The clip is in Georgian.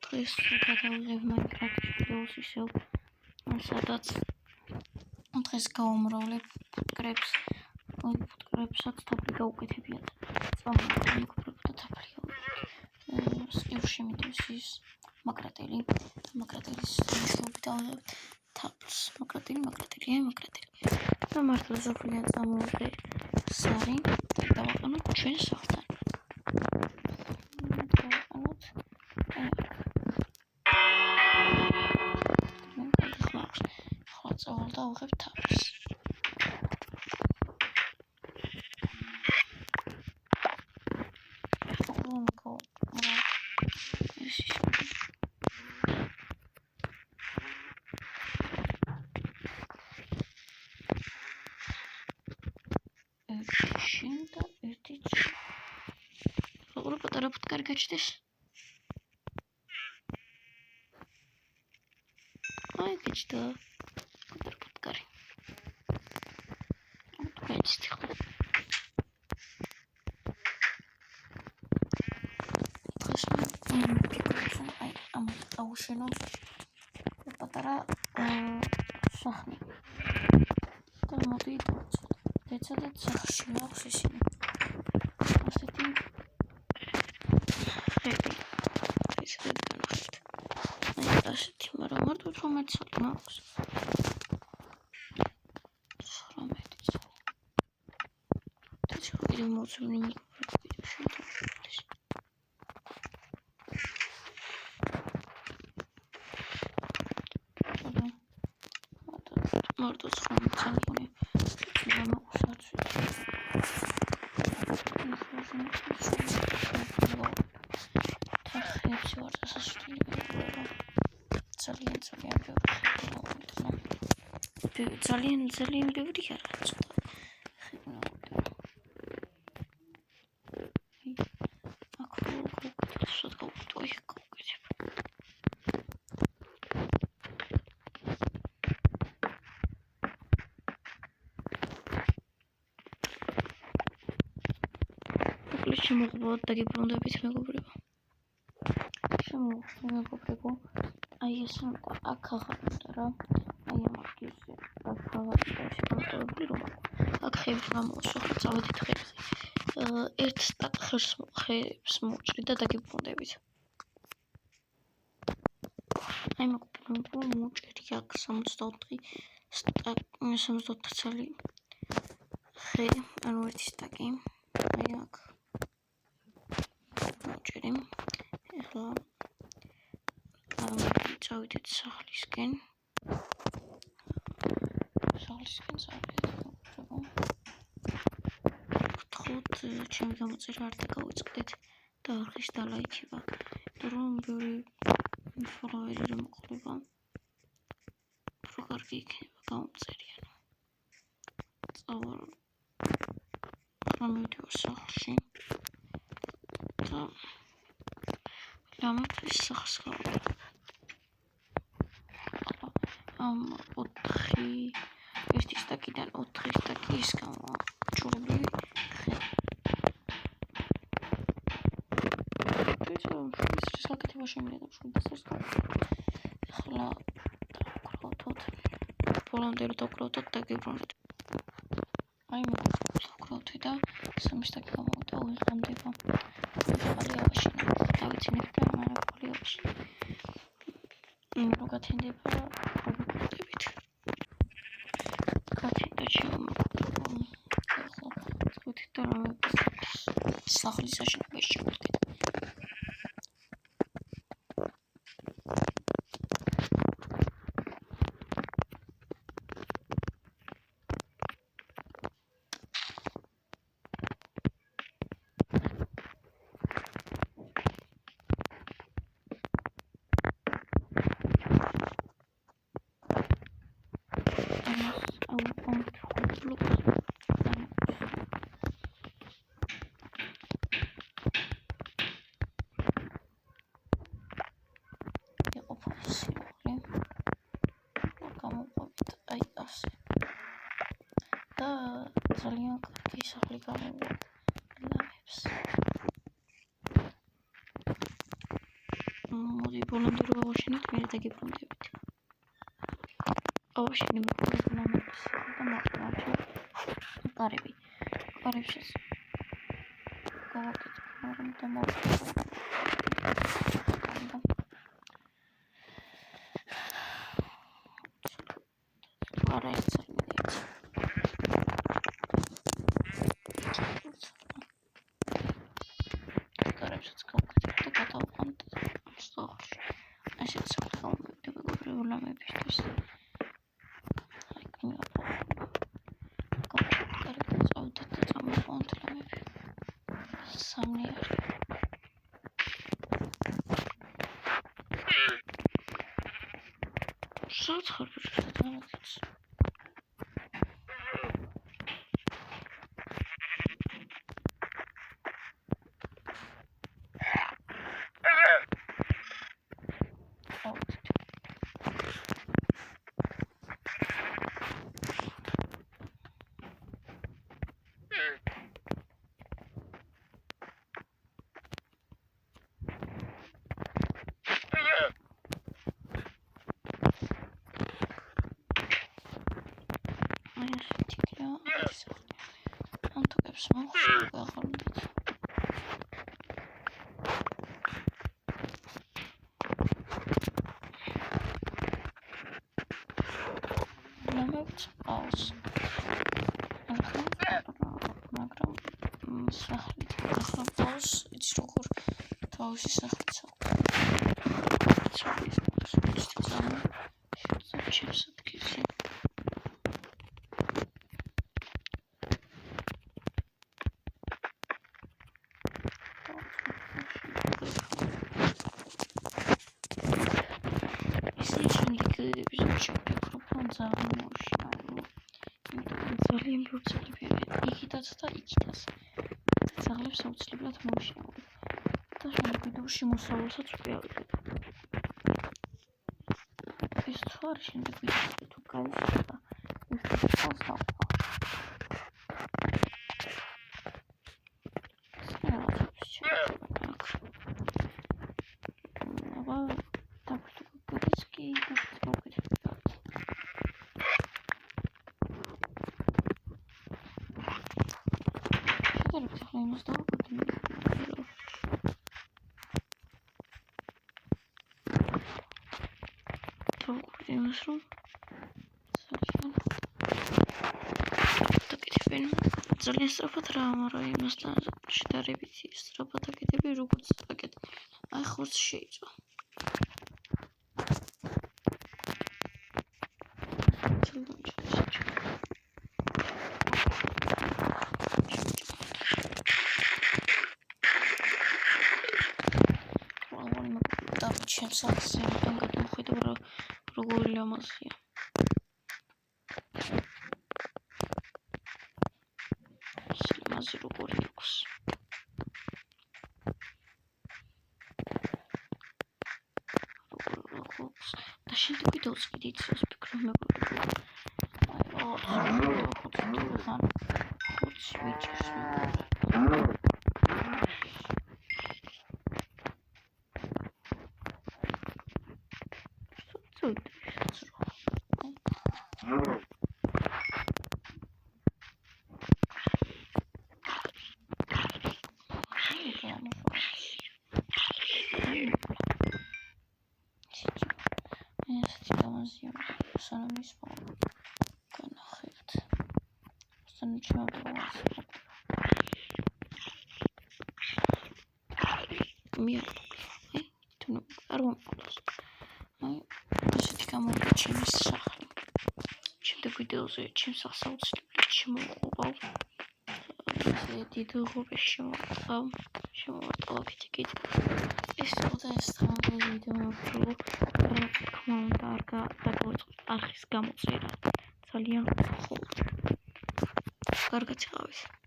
დღეს გადავიღებ Minecraft-ის ვიდეოს ისევ, სადაც დღეს გავამრავლებ ფუტკრებსაც თაფლი გავუკეთებიათ. წამოვიდე მიკროფონი და თაფლი გავუკეთებ. სკივში მიდევს ის მაკრატელი დავიღებ თაფლს. მაკრატელი. და მართლა ზოფლიან წამოვიდე სარი დავაყენოთ ჩვენ სახლთან. დავიღებ თაფლს. როგორ პატარა ფუტკარი გაჩნდეს? აი გაჩნდა პატარა ფუტკარი. გაჩნდა ხო? დღეს აი ამათ აუშენო პატარა სახლი. და მოდი დეცადეთ სახლში აქვს ისინი. ასეთი ასეთი, მაგრამ მარტო 18 წელი მაქვს. 19 წელი. და მოწვნი მიკროფონი შეიტანოს. მარტო 19 წელი მქონი. და მაქვს არც ძალიან ბევრი არა ცოტა. შემოღობოთ დაგიბრუნდებით მეგობრებო. აი ეს აქ აღარ რა. აი ამაში აქ ხეებს გამოსვა, წავედით ხეებზე. ერთ სტაკ ხეებს მოვჭრით და დაგიბრუნდებით. აი მოგბრუნდო მოვჭრი აქ 64 წელი ხე, ანუ ერთი სტაკი. აი აქ მოვჭრი. ეხლა წავიდეთ სახლისკენ. ჩემი გამოწერა არ დაგავიწყდეთ და არხის დალაიქება. რომ ბევრი ფოლოვერი რომ მოყოლება. რო კარგი იქნება გამომწერიანო. წავალ გამოდივარ სახლში. და ლამათის სახლს გავაკეთებ. ამ 4 ერთი სტაკიდან 4 სტაკის გამოვაჭრული ხე. ეს საკეთება შემიძლია შევიდასოს. ახლა დავკრავთოთ. ბოლომდე დავკრავთოთ და გებრუნდეთ. აი მოვკრავთი და 3 სტაკი გამოვიდა უიღრამდება. დავიცინებ და მარაფოლი აქვს. მოგათენდება პრობლემებით. გათენდა შემოგვიყვება. ახლა წვეთით და სახლის აშენებაში შევდგეთ. ძალიან კარგი სახლი გამოვიდა. ლამებს. ბოლომდე რო გავაშენოთ, მერე დაგიბრუნდებით. ავაშენი მოკლედ და მოყავთ კარები. კარებშიც გავაკეთებ, მაგრამ და მოვაკეთებ. არა ეს წარმოიდგინეთ. კარებშიც გავაკეთებ და გადავყავთ სწორში. ასეც გამოვიდება პრობლემებისთვის. Շատ ხარბიჭდა დამაგեց. Შემოსავალსაც ვიყავით. ეს თუ არ შემდეგ ვიდეო თუ გაიზრდა ეს თავს დავყვა. აბა დაგვიტყუდეს კი დავკეთებთ. შეგერებთ ახლა იმას დავაკეთებ. იმას რომ ძალიან სწრაფად რა, მაგრამ იმასთან შედარებით სწრაფად აკეთები, როგორც აკეთებ. აი ხორცს შეიწვა. ჩემს ახსენებთან გადმოხედავ როგორი ლამაზია. ლამაზი როგორი აქვს. და შემდეგ ვიდეოს კიდე იცის ფიქრობ მეგობრებო. ხუთი ვიჭერს ვიდეოზე ჩემს ახსაუცლებლად შემოვყვავ. დიდ ღობეს შემოვარტყავ იქით. ეს და ეს თავი ვიდეო რო თქმა უნდა არ არხის გამოწერა ძალიან ხომ. კარგად იყავით.